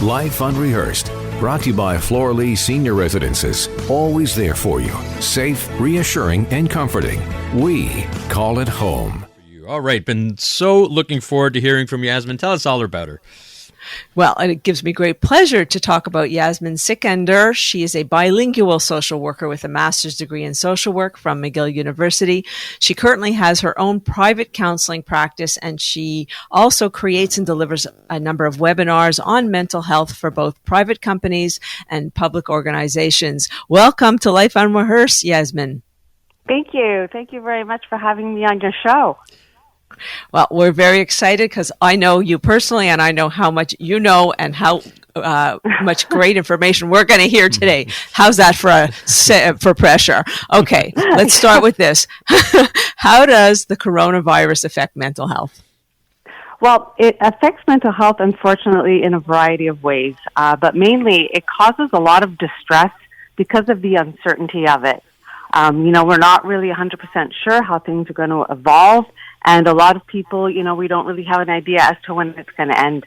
Life Unrehearsed, brought to you by Flora-Lee Senior Residences. Always there for you. Safe, reassuring, and comforting. We call it home. All right, been so looking forward to hearing from Yasmine. Tell us all about her. Well, and it gives me great pleasure to talk about Yasmine Sikender. She is a bilingual social worker with a master's degree in social work from McGill University. She currently has her own private counseling practice, and she also creates and delivers a number of webinars on mental health for both private companies and public organizations. Welcome to Life Unrehearsed, Yasmine. Thank you. Thank you very much for having me on your show. Well, we're very excited because I know you personally, and I know how much you know and how much great information we're going to hear today. How's that for pressure? Okay, let's start with this. How does the coronavirus affect mental health? Well, it affects mental health, unfortunately, in a variety of ways, but mainly it causes a lot of distress because of the uncertainty of it. We're not really 100% sure how things are going to evolve. And a lot of people, we don't really have an idea as to when it's going to end.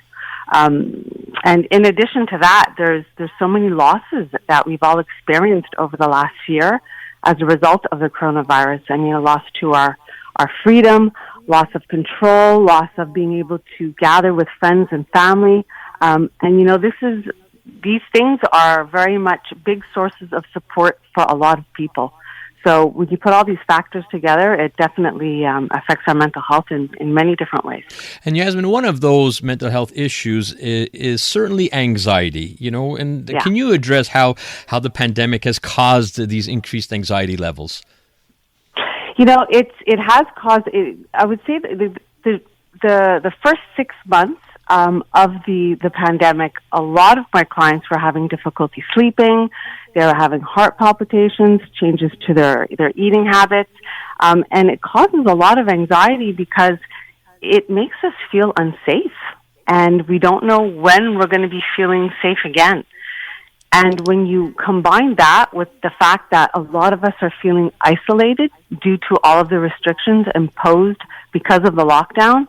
And in addition to that, there's so many losses that we've all experienced over the last year as a result of the coronavirus. I mean, a loss to our freedom, loss of control, loss of being able to gather with friends and family. These things are very much big sources of support for a lot of people. So when you put all these factors together, it definitely affects our mental health in many different ways. And Yasmine, one of those mental health issues is certainly anxiety, and Yeah. Can you address how the pandemic has caused these increased anxiety levels? It has caused, I would say that the first 6 months of the pandemic, a lot of my clients were having difficulty sleeping. They were having heart palpitations, changes to their eating habits, and it causes a lot of anxiety because it makes us feel unsafe, and we don't know when we're going to be feeling safe again. And when you combine that with the fact that a lot of us are feeling isolated due to all of the restrictions imposed because of the lockdown,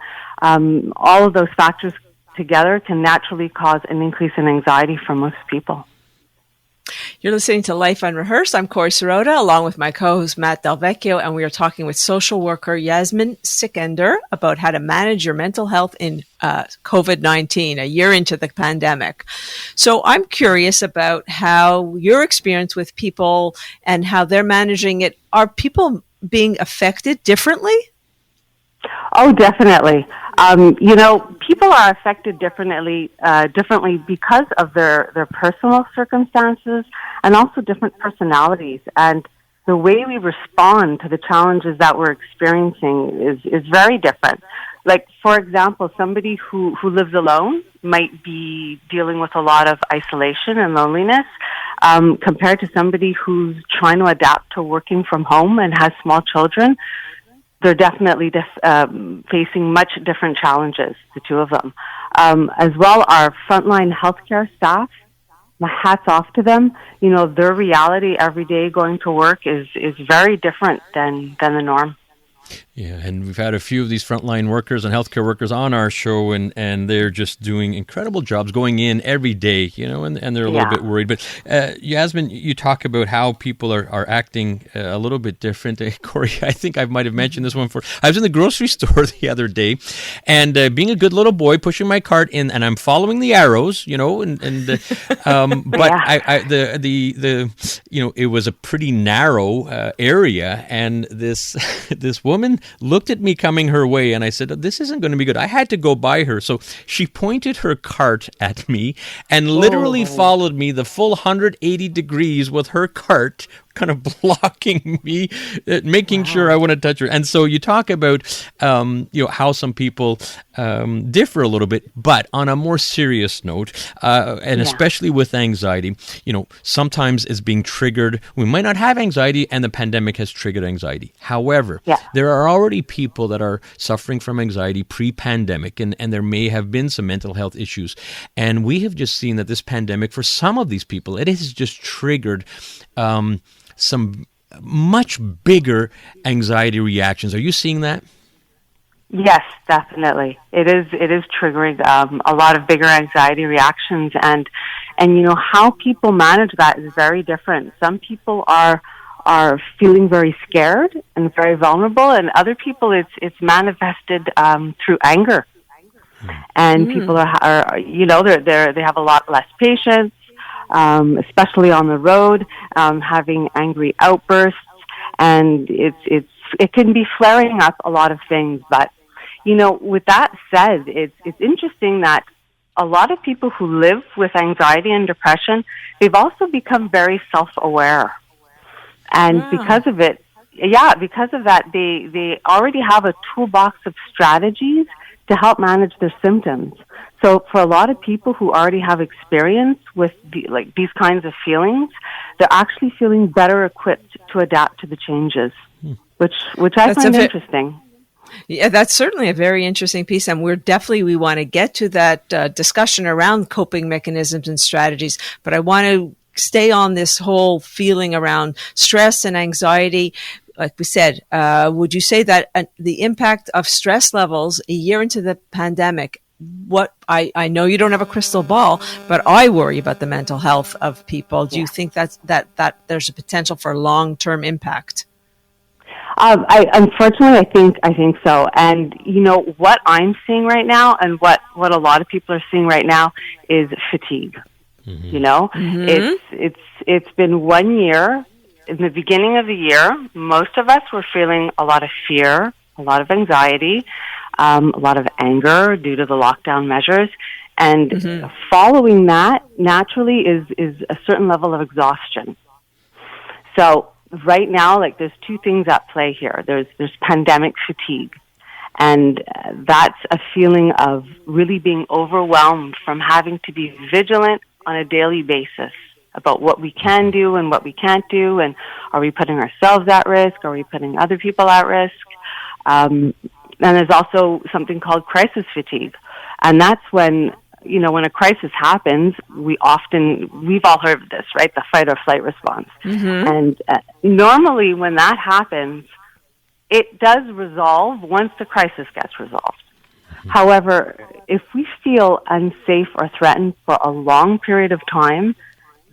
all of those factors together can naturally cause an increase in anxiety for most people. You're listening to Life Unrehearsed. I'm Corey Sirota, along with my co-host Matt Delvecchio, and we are talking with social worker Yasmine Sikender about how to manage your mental health in COVID-19, a year into the pandemic. So I'm curious about how your experience with people and how they're managing it. Are people being affected differently? Oh, definitely. People are affected differently because of their personal circumstances and also different personalities. And the way we respond to the challenges that we're experiencing is very different. Like, for example, somebody who lives alone might be dealing with a lot of isolation and loneliness compared to somebody who's trying to adapt to working from home and has small children. They're definitely facing much different challenges, the two of them. As well, our frontline healthcare staff, my hat's off to them. Their reality every day going to work is very different than the norm. Yeah, and we've had a few of these frontline workers and healthcare workers on our show, and they're just doing incredible jobs going in every day, and they're a little bit worried. But Yasmine, you talk about how people are acting a little bit different. Corey, I think I might have mentioned this one before. I was in the grocery store the other day, and being a good little boy, pushing my cart in, and I'm following the arrows, but it was a pretty narrow area, and this woman looked at me coming her way, and I said, this isn't going to be good. I had to go by her. So she pointed her cart at me and literally followed me the full 180 degrees with her cart kind of blocking me, making sure I wouldn't touch her. And so you talk about, how some people differ a little bit, but on a more serious note, and especially with anxiety, sometimes it's being triggered. We might not have anxiety, and the pandemic has triggered anxiety. However, there are already people that are suffering from anxiety pre-pandemic, and there may have been some mental health issues. And we have just seen that this pandemic, for some of these people, it has just triggered some much bigger anxiety reactions. Are you seeing that? Yes, definitely. It is triggering a lot of bigger anxiety reactions, and how people manage that is very different. Some people are feeling very scared and very vulnerable, and other people it's manifested through anger. And people are they have a lot less patience, especially on the road, having angry outbursts, and it can be flaring up a lot of things. But with that said, it's interesting that a lot of people who live with anxiety and depression, they've also become very self-aware. And because of that, they already have a toolbox of strategies to help manage their symptoms. So for a lot of people who already have experience with these kinds of feelings, they're actually feeling better equipped to adapt to the changes, which I find interesting. Yeah, that's certainly a very interesting piece, and we want to get to that discussion around coping mechanisms and strategies. But I want to stay on this whole feeling around stress and anxiety. Like we said, would you say that the impact of stress levels a year into the pandemic? I know you don't have a crystal ball, but I worry about the mental health of people. Do you think that there's a potential for long-term impact? Unfortunately, I think so. And what I'm seeing right now, and what a lot of people are seeing right now, is fatigue. It's been 1 year. In the beginning of the year, most of us were feeling a lot of fear, a lot of anxiety, a lot of anger due to the lockdown measures, and following that naturally is a certain level of exhaustion. So right now, there's two things at play here. There's pandemic fatigue, and that's a feeling of really being overwhelmed from having to be vigilant on a daily basis about what we can do and what we can't do, and are we putting ourselves at risk? Are we putting other people at risk? And there's also something called crisis fatigue, and that's when a crisis happens, we've all heard of this, right? The fight or flight response. And normally when that happens, it does resolve once the crisis gets resolved. However, if we feel unsafe or threatened for a long period of time,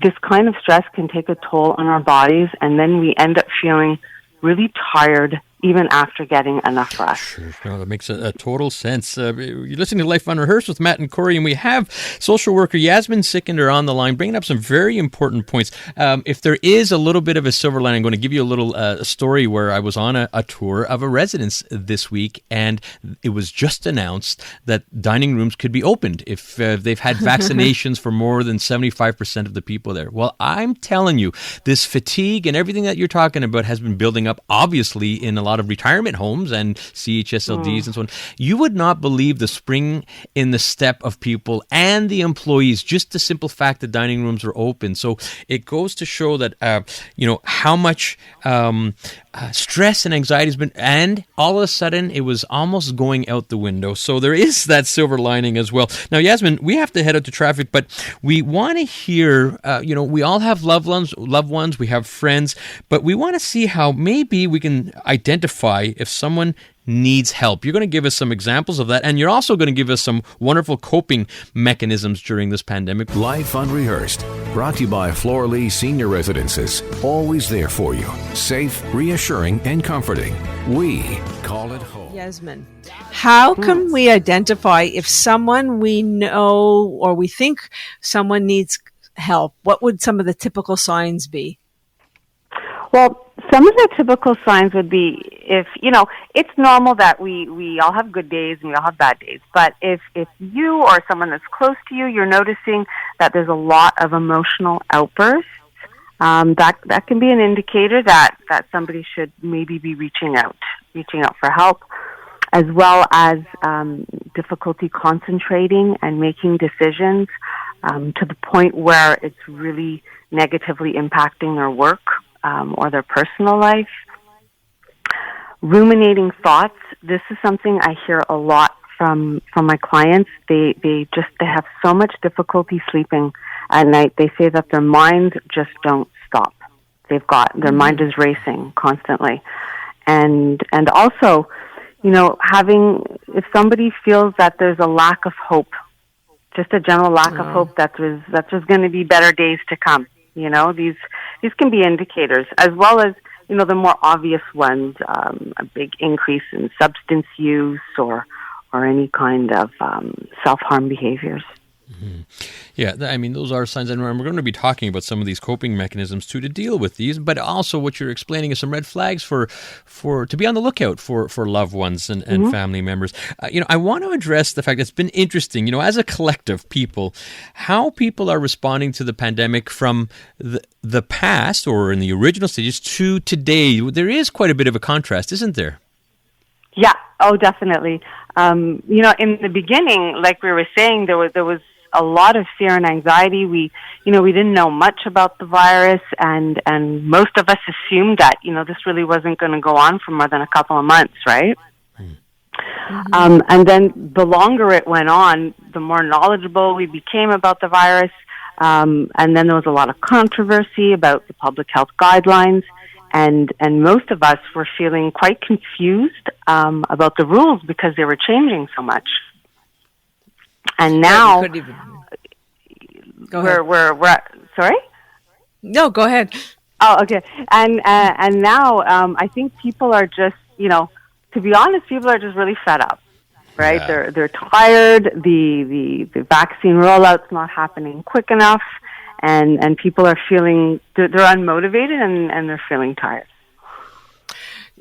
this kind of stress can take a toll on our bodies, and then we end up feeling really tired even after getting enough rest. Sure. No, that makes a total sense. You're listening to Life Unrehearsed with Matt and Corey, and we have social worker Yasmine Sikender on the line, bringing up some very important points. If there is a little bit of a silver lining, I'm going to give you a little story where I was on a tour of a residence this week, and it was just announced that dining rooms could be opened if they've had vaccinations for more than 75% of the people there. Well, I'm telling you, this fatigue and everything that you're talking about has been building up, obviously, in a lot of retirement homes and CHSLDs and so on. You would not believe the spring in the step of people and the employees, just the simple fact that dining rooms are open. So it goes to show that, how much stress and anxiety has been, and all of a sudden it was almost going out the window. So there is that silver lining as well. Now, Yasmine, we have to head out to traffic, but we want to hear, we all have loved ones, we have friends, but we want to see how maybe we can identify if someone needs help. You're going to give us some examples of that, and you're also going to give us some wonderful coping mechanisms during this pandemic. Life Unrehearsed, brought to you by Flora-Lee Senior Residences. Always there for you. Safe, reassuring, and comforting. We call it home. Yasmine, how can we identify if someone we know or we think someone needs help? What would some of the typical signs be? Well, some of the typical signs would be if, it's normal that we all have good days and we all have bad days. But if you or someone that's close to you, you're noticing that there's a lot of emotional outbursts, that can be an indicator that somebody should maybe be reaching out for help, as well as difficulty concentrating and making decisions to the point where it's really negatively impacting their work or their personal life. Ruminating thoughts. This is something I hear a lot from my clients. They have so much difficulty sleeping at night. They say that their minds just don't stop. Their mind is racing constantly. And also, if somebody feels that there's a lack of hope, just a general lack of hope that there's going to be better days to come. These can be indicators, as well as, the more obvious ones, a big increase in substance use or any kind of self-harm behaviors. Mm-hmm. Yeah, I mean, those are signs, and we're going to be talking about some of these coping mechanisms too to deal with these. But also, what you're explaining is some red flags for to be on the lookout for loved ones and family members. I want to address the fact that it's been interesting, as a collective people, how people are responding to the pandemic from the past or in the original stages to today. There is quite a bit of a contrast, isn't there? Yeah. Oh, definitely. In the beginning, like we were saying, there was a lot of fear and anxiety. We didn't know much about the virus, and most of us assumed that, this really wasn't going to go on for more than a couple of months, right? Mm-hmm. And then the longer it went on, the more knowledgeable we became about the virus. And then there was a lot of controversy about the public health guidelines. And most of us were feeling quite confused about the rules because they were changing so much. And now we're sorry? No, go ahead. Oh, okay. And now I think people are just, to be honest, people are just really fed up, right? Yeah. They're tired. The vaccine rollout's not happening quick enough. And people are feeling, they're unmotivated and they're feeling tired.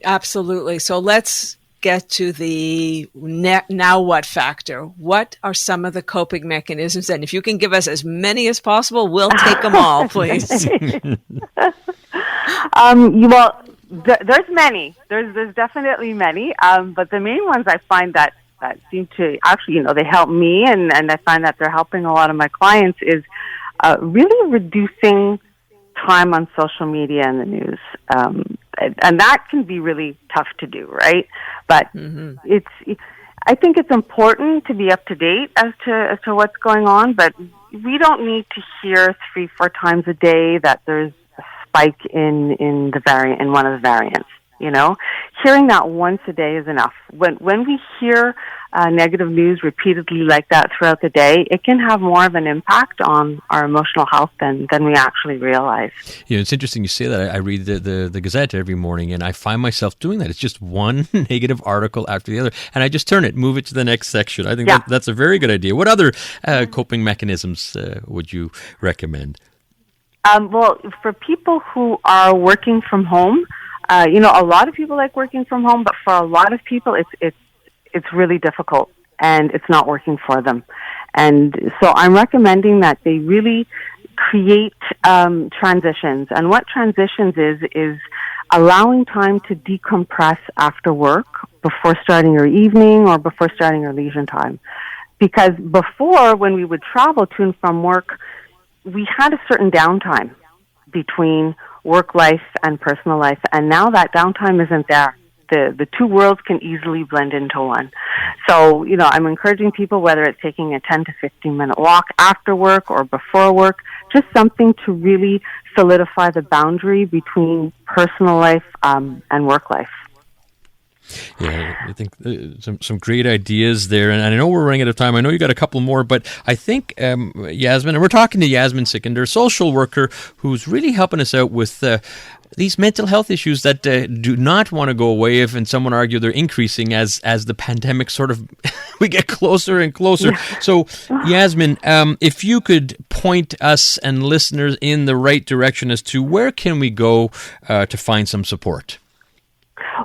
Absolutely. So let's get to the now what factor. What are some of the coping mechanisms? And if you can give us as many as possible, we'll take them all, please. There's many. There's definitely many. But the main ones I find that seem to actually, they help me and I find that they're helping a lot of my clients is really reducing time on social media and the news. And that can be really tough to do, right? But I think it's important to be up to date as to what's going on, but we don't need to hear 3-4 times a day that there's a spike in one of the variants. Hearing that once a day is enough. When we hear negative news repeatedly like that throughout the day, it can have more of an impact on our emotional health than we actually realize. It's interesting you say that. I read the Gazette every morning, and I find myself doing that. It's just one negative article after the other, and I just turn it, move it to the next section. I think that's a very good idea. What other coping mechanisms would you recommend? Well, for people who are working from home, a lot of people like working from home, but for a lot of people, it's really difficult and it's not working for them. And so I'm recommending that they really create transitions. And what transitions is allowing time to decompress after work before starting your evening or before starting your leisure time. Because before, when we would travel to and from work, we had a certain downtime between work life and personal life, and now that downtime isn't there. The two worlds can easily blend into one. So, I'm encouraging people, whether it's taking a 10 to 15 minute walk after work or before work, just something to really solidify the boundary between personal life and work life. Yeah, I think some great ideas there, and I know we're running out of time. I know you got a couple more, but I think Yasmine, and we're talking to Yasmine Sikender, social worker, who's really helping us out with these mental health issues that do not want to go away. And someone argue they're increasing as the pandemic sort of we get closer and closer. So, Yasmine, if you could point us and listeners in the right direction as to where can we go to find some support.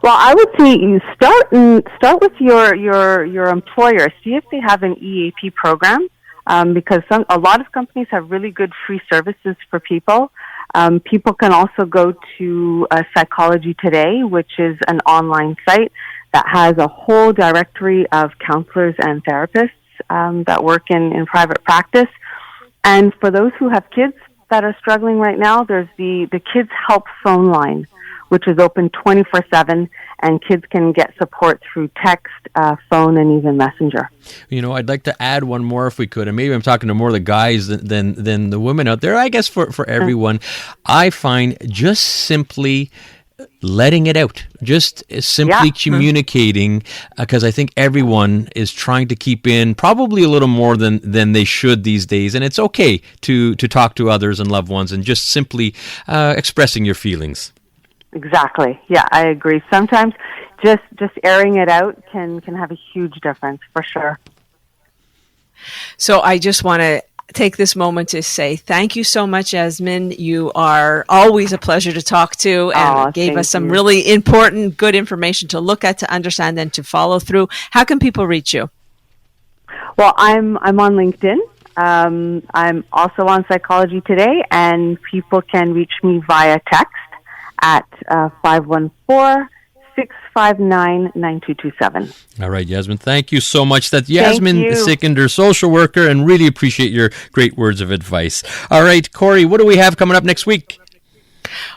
Well, I would say you start with your employer. See if they have an EAP program, because a lot of companies have really good free services for people. People can also go to Psychology Today, which is an online site that has a whole directory of counselors and therapists that work in private practice. And for those who have kids that are struggling right now, there's the Kids Help phone line, which is open 24/7, and kids can get support through text, phone, and even messenger. I'd like to add one more if we could, and maybe I'm talking to more of the guys than the women out there. I guess for everyone, I find just simply letting it out, just simply communicating, because I think everyone is trying to keep in probably a little more than they should these days. And it's okay to talk to others and loved ones and just simply expressing your feelings. Exactly. Yeah, I agree. Sometimes just airing it out can have a huge difference, for sure. So I just want to take this moment to say thank you so much, Yasmine. You are always a pleasure to talk to, and gave us some really important, good information to look at, to understand, and to follow through. How can people reach you? Well, I'm on LinkedIn. I'm also on Psychology Today, and people can reach me via text at 514-659-9227. All right, Yasmine, thank you so much. That's Yasmine Sikender, social worker, and really appreciate your great words of advice. All right, Corey, what do we have coming up next week?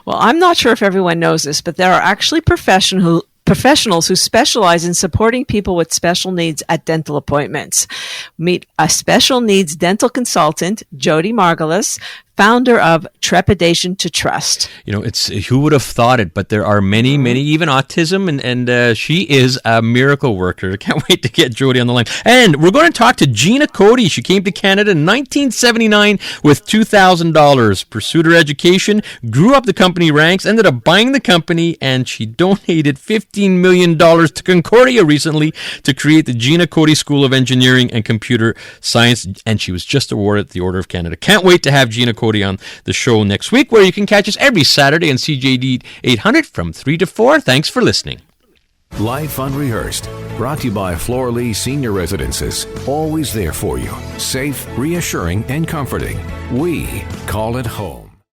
Well, I'm not sure if everyone knows this, but there are actually professionals who specialize in supporting people with special needs at dental appointments. Meet a special needs dental consultant, Jody Margulis, founder of Trepidation to Trust. You know, it's who would have thought it, but there are many, even autism, and she is a miracle worker. I can't wait to get Jody on the line. And we're going to talk to Gina Cody. She came to Canada in 1979 with $2,000, pursued her education, grew up the company ranks, ended up buying the company, and she donated $15 million to Concordia recently to create the Gina Cody School of Engineering and Computer Science, and she was just awarded the Order of Canada. Can't wait to have Gina Cody on the show next week, where you can catch us every Saturday on CJD 800 from 3 to 4. Thanks for listening. Life Unrehearsed, brought to you by Flora Lee Senior Residences. Always there for you. Safe, reassuring, and comforting. We call it home.